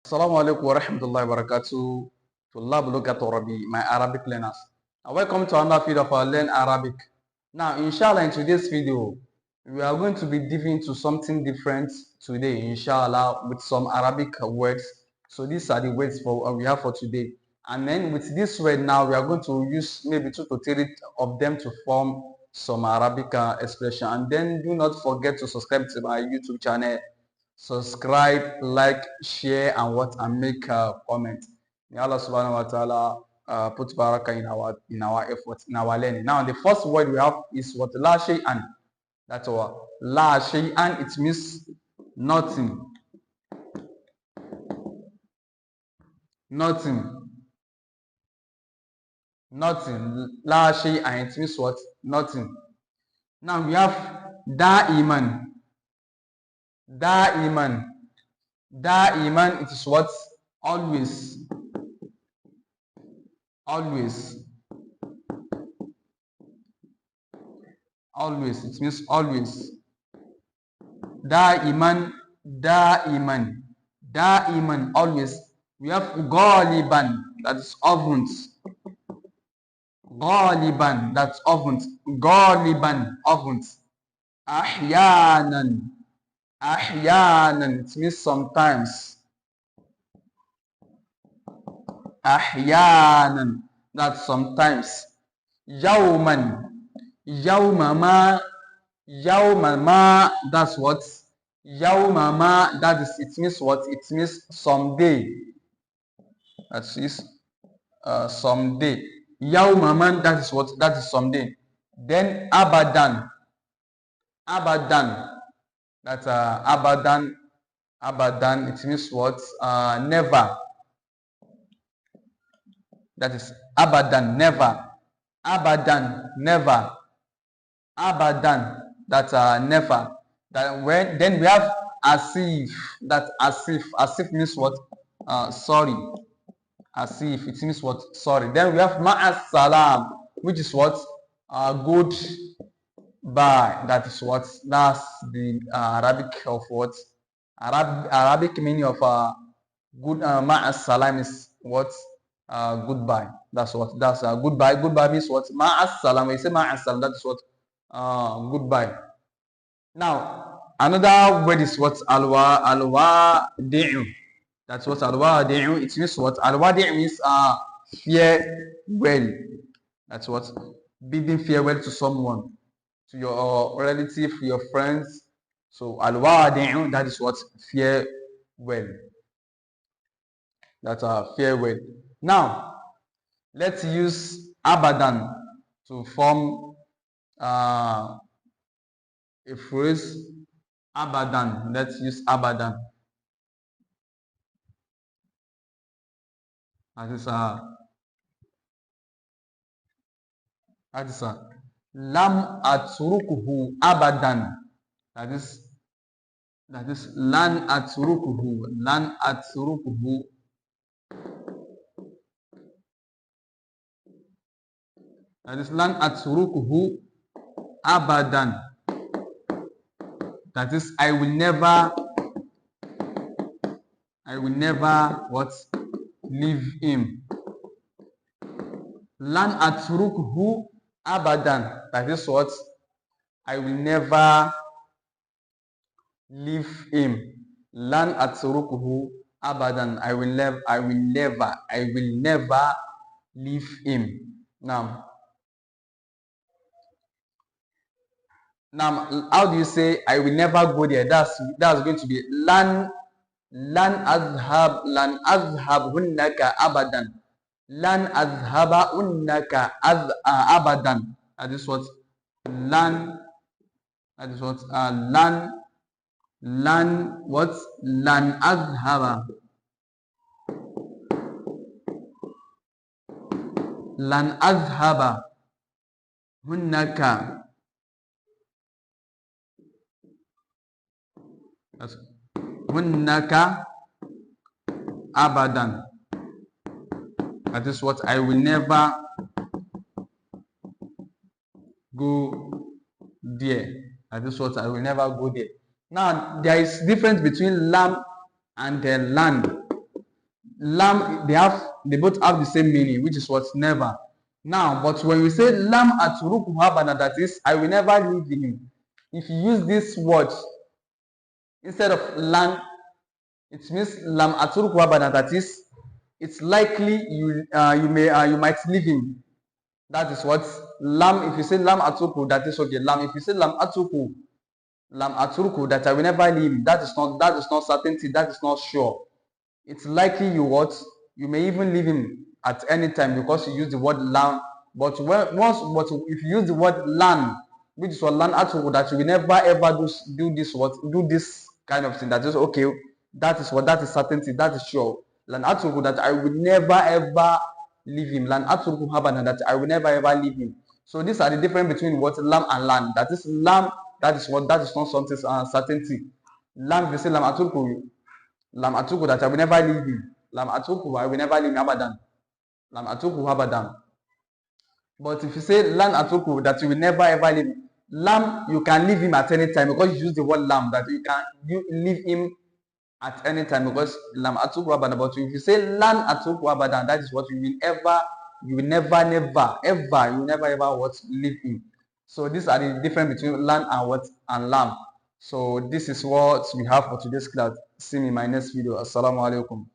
Assalamu alaikum wa rahmatullahi wa barakatuh. Tullab Lugat Arabi, my Arabic learners. Welcome to another video of our Learn Arabic. Now, inshallah, in today's video, we are going to be diving into something different today, inshallah, with some Arabic words. So these are the words we have for today. And then with this word now, we are going to use maybe 2 to 3 of them to form some Arabic expression. And then do not forget to subscribe to my YouTube channel. Subscribe, like, share, and make a comment. May Allah subhanahu wa ta'ala put barakah in our efforts, in our learning. Now the first word we have is what? La shay'an. That's all. La shay'an, it means nothing. Nothing. Nothing. La shay'an, it means what? Nothing. Now we have da'iman. Da'iman. Da'iman, it is what? Always. Always. Always. It means always. Da'iman. Da'iman. Da'iman. Always. We have ghaliban. That is often. Ghaliban. That's often. Ghaliban. Often. Ahyanan. Ahyanan, it means sometimes. Ahyanan, that's sometimes. Yawman. Yawmama. Yawmama, that's what? Yawmama, that is, it means what? It means someday. That is someday. Yawmaman, that is what? That is someday. Then abadan. Abadan. That's abadan. Abadan, it means what? Never. That is abadan, never. Abadan, never. Abadan, that's never. Then we have asif. That asif. Asif means what? Sorry. Asif, it means what? Sorry. Then we have ma'as salam, which is what? Good. Bye. That is what? That's the Arabic of what? Arabic meaning of good. Ma'as salam is what? Goodbye. That's what? That's goodbye. Goodbye means what? Ma'as salam. When you say ma'as salam, that is what? Goodbye. Now another word is what? Alwa di'u. That's what alwa di'u. It means what? Alwa di'u means farewell. That's what? Bidding farewell to someone, to your relative, your friends. So al-wadi'u, that is what? Farewell. That's a farewell. Now let's use abadan to form a phrase. Abadan. Let's use abadan. That is lam atrukuhu abadan. That is lan atrukuhu. Lan atrukuhu. That is lan atrukuhu abadan. That is I will never what? Leave him. Lan atrukuhu abadan. That is what? I will never leave him. Lan atrukuhu abadan. I will never leave him. Now, how do you say I will never go there? That's going to be lan azhab hunnaka abadan. Lan azhaba unnaka abadan. That is what? Lan. That is what? Lan what? Lan azhaba. Lan azhaba hunnaka. That's hunnaka abadan. That is what? I will never go there. That is what? I will never go there. Now there is difference between lam and land. lam, they both have the same meaning, which is what? Never. Now, but when we say lam atruku abada, that is, I will never leave him. If you use this word instead of lan, it means lam atruku abada, that is, it's likely you might leave him. That is what lam. If you say lam atruku, that is okay. Lam. If you say lam atruku, that I will never leave him. That is not certainty. That is not sure. It's likely you may even leave him at any time because you use the word lam. But if you use the word lan, which is what lan atruku, that you will never ever do this kind of thing. That is okay. That is certainty. That is sure. Lan atruku, that I will never ever leave him. Lan atruku habana, that I will never ever leave him. So these are the difference between what lam and lan. That is lam. That is not something certainty. Lam, if you say lam atruku, that I will never leave him. Lam atuku, I will never leave him abadan. Lam atuku abadan. But if you say lan atuku, that you will never ever leave him. Lam, you can leave him at any time because you use the word lam, that you leave him at any time because lam atuku abadan. But if you say lan atuku abadan, that is what you will never ever what leave him. So these are the difference between lan and lam. So this is what we have for today's class. See me in my next video. Assalamu alaikum.